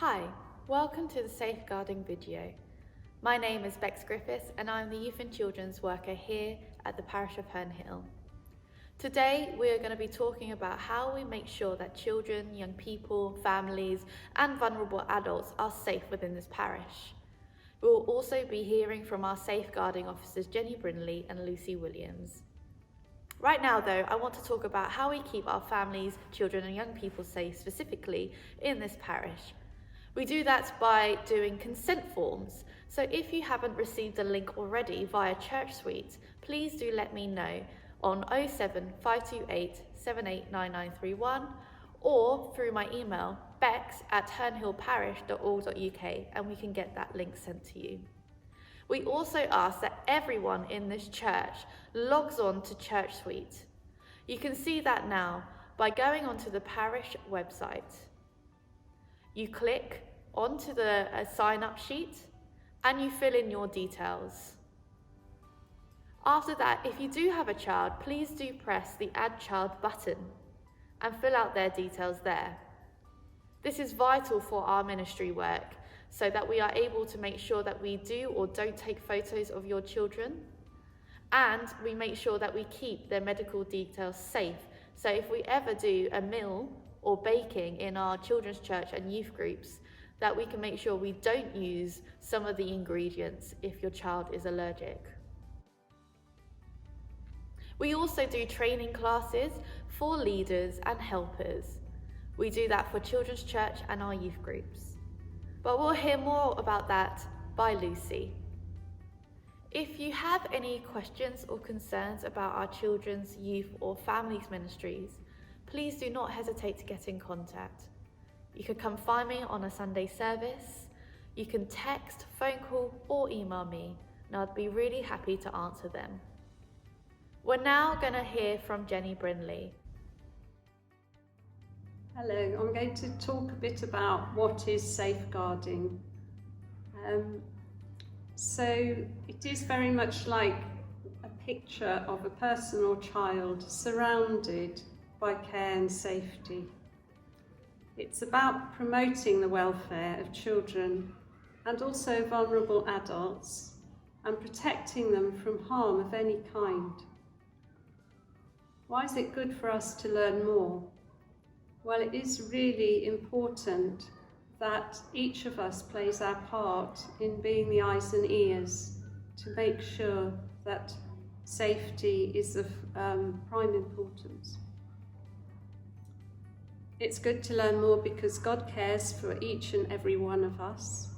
Hi, welcome to the Safeguarding video. My name is Bex Griffiths and I'm the Youth and Children's Worker here at the Parish of Herne Hill. Today we are going to be talking about how we make sure that children, young people, families and vulnerable adults are safe within this parish. We will also be hearing from our safeguarding officers Jenny Brindley and Lucy Williams. Right now though, I want to talk about how we keep our families, children and young people safe specifically in this parish. We do that by doing consent forms. So if you haven't received a link already via Church Suite, please do let me know on 07528 789931 or through my email bex@hernehillparish.org.uk and we can get that link sent to you. We also ask that everyone in this church logs on to Church Suite. You can see that now by going onto the parish website. You click onto the sign-up sheet and you fill in your details. After that, if you do have a child, please do press the Add Child button and fill out their details there. This is vital for our ministry work so that we are able to make sure that we do or don't take photos of your children, and we make sure that we keep their medical details safe. So if we ever do a meal or baking in our children's church and youth groups, that we can make sure we don't use some of the ingredients if your child is allergic. We also do training classes for leaders and helpers. We do that for children's church and our youth groups. But we'll hear more about that by Lucy. If you have any questions or concerns about our children's, youth or families ministries, please do not hesitate to get in contact. You can come find me on a Sunday service, you can text, phone call or email me, and I'd be really happy to answer them. We're now going to hear from Jenny Brindley. Hello, I'm going to talk a bit about what is safeguarding. So it is very much like a picture of a person or child surrounded by care and safety. It's about promoting the welfare of children and also vulnerable adults and protecting them from harm of any kind. Why is it good for us to learn more? Well, it is really important that each of us plays our part in being the eyes and ears to make sure that safety is of prime importance. It's good to learn more because God cares for each and every one of us.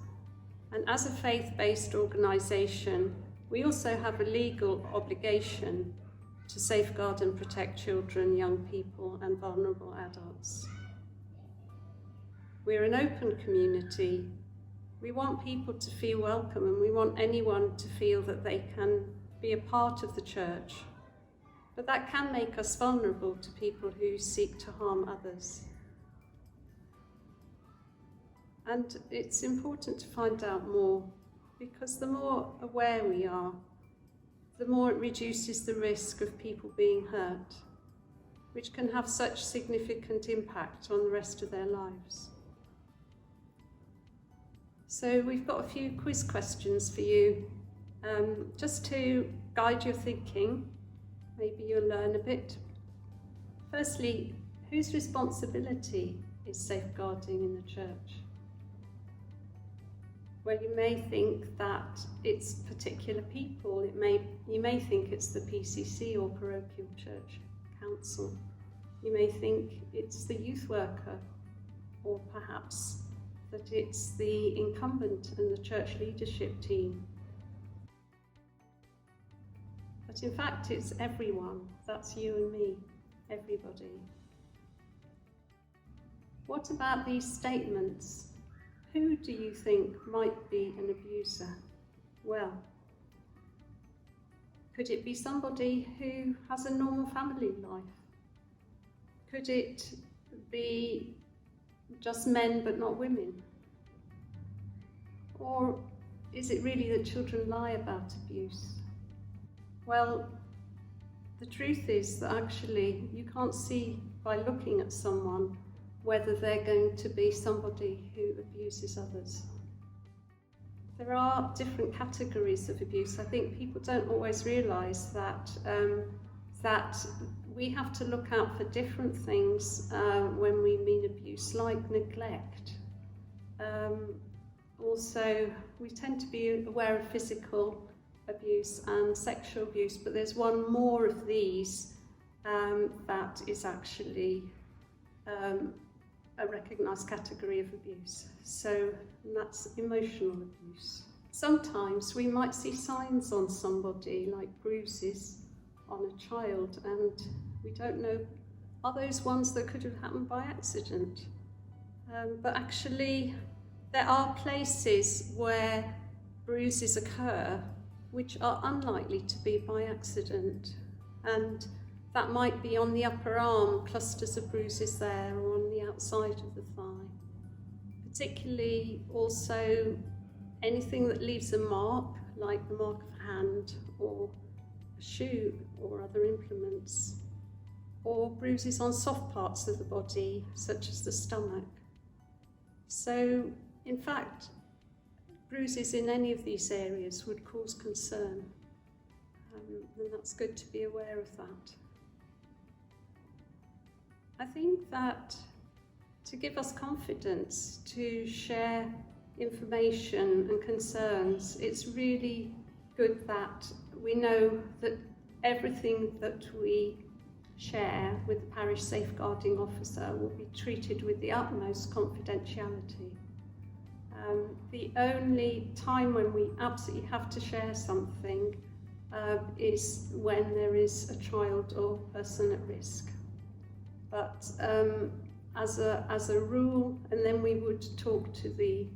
And as a faith-based organisation, we also have a legal obligation to safeguard and protect children, young people and vulnerable adults. We're an open community. We want people to feel welcome and we want anyone to feel that they can be a part of the church. But that can make us vulnerable to people who seek to harm others. And it's important to find out more, because the more aware we are, the more it reduces the risk of people being hurt, which can have such significant impact on the rest of their lives. So we've got a few quiz questions for you, just to guide your thinking. Maybe you'll learn a bit. Firstly, whose responsibility is safeguarding in the church? Well, you may think that it's particular people. You may think it's the PCC or parochial church council. You may think it's the youth worker, or perhaps that it's the incumbent and the church leadership team. But in fact, it's everyone. That's you and me, everybody. What about these statements? Who do you think might be an abuser? Well, could it be somebody who has a normal family life? Could it be just men but not women? Or is it really that children lie about abuse? Well, the truth is that actually you can't see by looking at someone whether they're going to be somebody who abuses others. There are different categories of abuse. I think people don't always realise that we have to look out for different things when we mean abuse, like neglect. Also, we tend to be aware of physical abuse and sexual abuse, but there's one more of these that is actually a recognised category of abuse. So that's emotional abuse. Sometimes we might see signs on somebody, like bruises on a child, and we don't know, are those ones that could have happened by accident? But actually, there are places where bruises occur which are unlikely to be by accident, and that might be on the upper arm, clusters of bruises there, or on the outside of the thigh. Particularly also anything that leaves a mark, like the mark of a hand or a shoe or other implements, or bruises on soft parts of the body, such as the stomach. So, in fact, bruises in any of these areas would cause concern, and that's good to be aware of that. I think that to give us confidence to share information and concerns, it's really good that we know that everything that we share with the parish safeguarding officer will be treated with the utmost confidentiality. The only time when we absolutely have to share something is when there is a child or person at risk. But as a rule, and then we would talk to the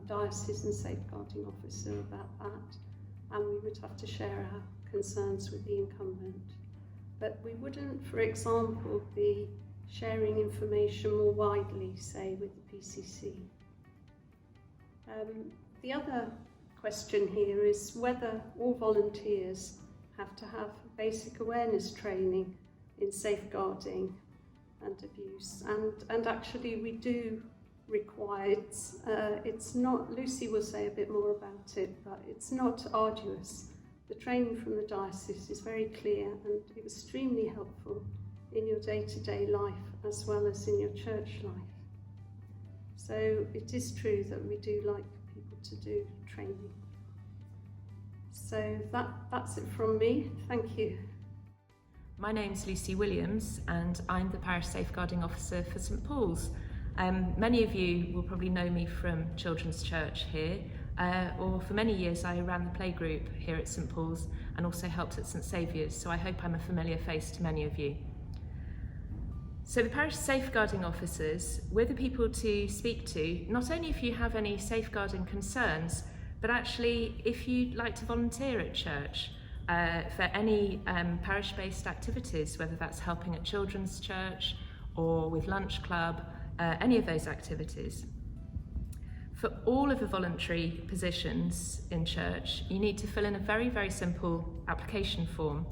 diocesan safeguarding officer about that, and we would have to share our concerns with the incumbent. But we wouldn't, for example, be sharing information more widely, say, with the PCC. The other question here is whether all volunteers have to have basic awareness training in safeguarding and abuse, and actually we do require it's not, Lucy will say a bit more about it, but it's not arduous. The training from the diocese is very clear and extremely helpful in your day-to-day life as well as in your church life. So it is true that we do like people to do training. So that's it from me. Thank you. My name's Lucy Williams and I'm the Parish Safeguarding Officer for St Paul's. Many of you will probably know me from Children's Church here, or for many years I ran the playgroup here at St Paul's and also helped at St Saviour's, so I hope I'm a familiar face to many of you. So the Parish Safeguarding Officers, we're the people to speak to, not only if you have any safeguarding concerns, but actually if you'd like to volunteer at church for any parish-based activities, whether that's helping at Children's Church or with Lunch Club, any of those activities. For all of the voluntary positions in church, you need to fill in a very, very simple application form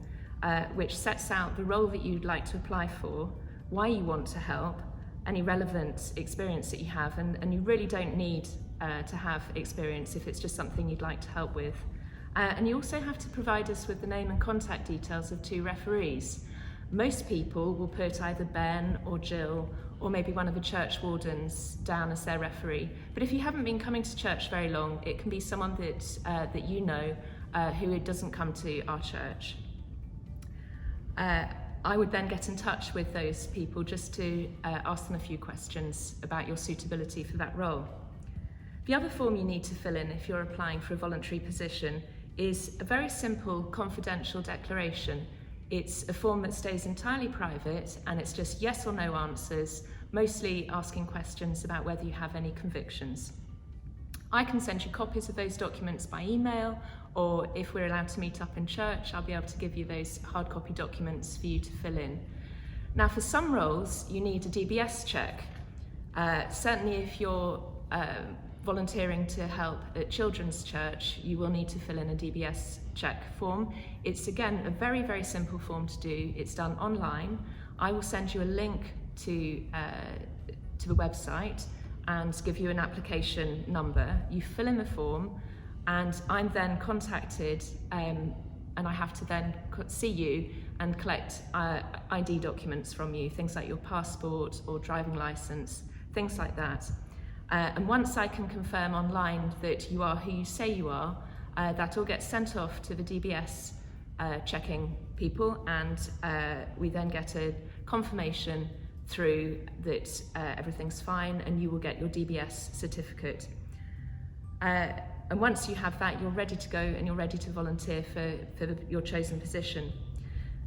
which sets out the role that you'd like to apply for, why you want to help, any relevant experience that you have, and you really don't need to have experience if it's just something you'd like to help with. And you also have to provide us with the name and contact details of 2 referees. Most people will put either Ben or Jill or maybe one of the church wardens down as their referee. But if you haven't been coming to church very long, it can be someone that you know who doesn't come to our church. I would then get in touch with those people just to ask them a few questions about your suitability for that role. The other form you need to fill in if you're applying for a voluntary position is a very simple confidential declaration. It's a form that stays entirely private and it's just yes or no answers, mostly asking questions about whether you have any convictions. I can send you copies of those documents by email, or if we're allowed to meet up in church, I'll be able to give you those hard copy documents for you to fill in. Now for some roles, you need a DBS check. Certainly if you're volunteering to help at Children's Church, you will need to fill in a DBS check form. It's again a very, very simple form to do. It's done online. I will send you a link to to the website and give you an application number. You fill in the form, and I'm then contacted, and I have to then see you and collect ID documents from you, things like your passport or driving license, things like that. And once I can confirm online that you are who you say you are, that all gets sent off to the DBS checking people, and we then get a confirmation through that everything's fine, and you will get your DBS certificate. And once you have that, you're ready to go and you're ready to volunteer for your chosen position.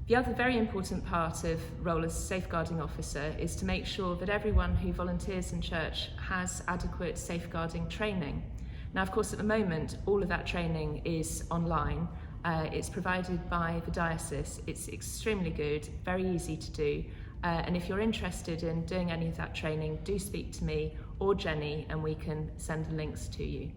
The other very important part of role as safeguarding officer is to make sure that everyone who volunteers in church has adequate safeguarding training. Now, of course, at the moment, all of that training is online. It's provided by the diocese. It's extremely good, very easy to do. And if you're interested in doing any of that training, do speak to me or Jenny, and we can send the links to you.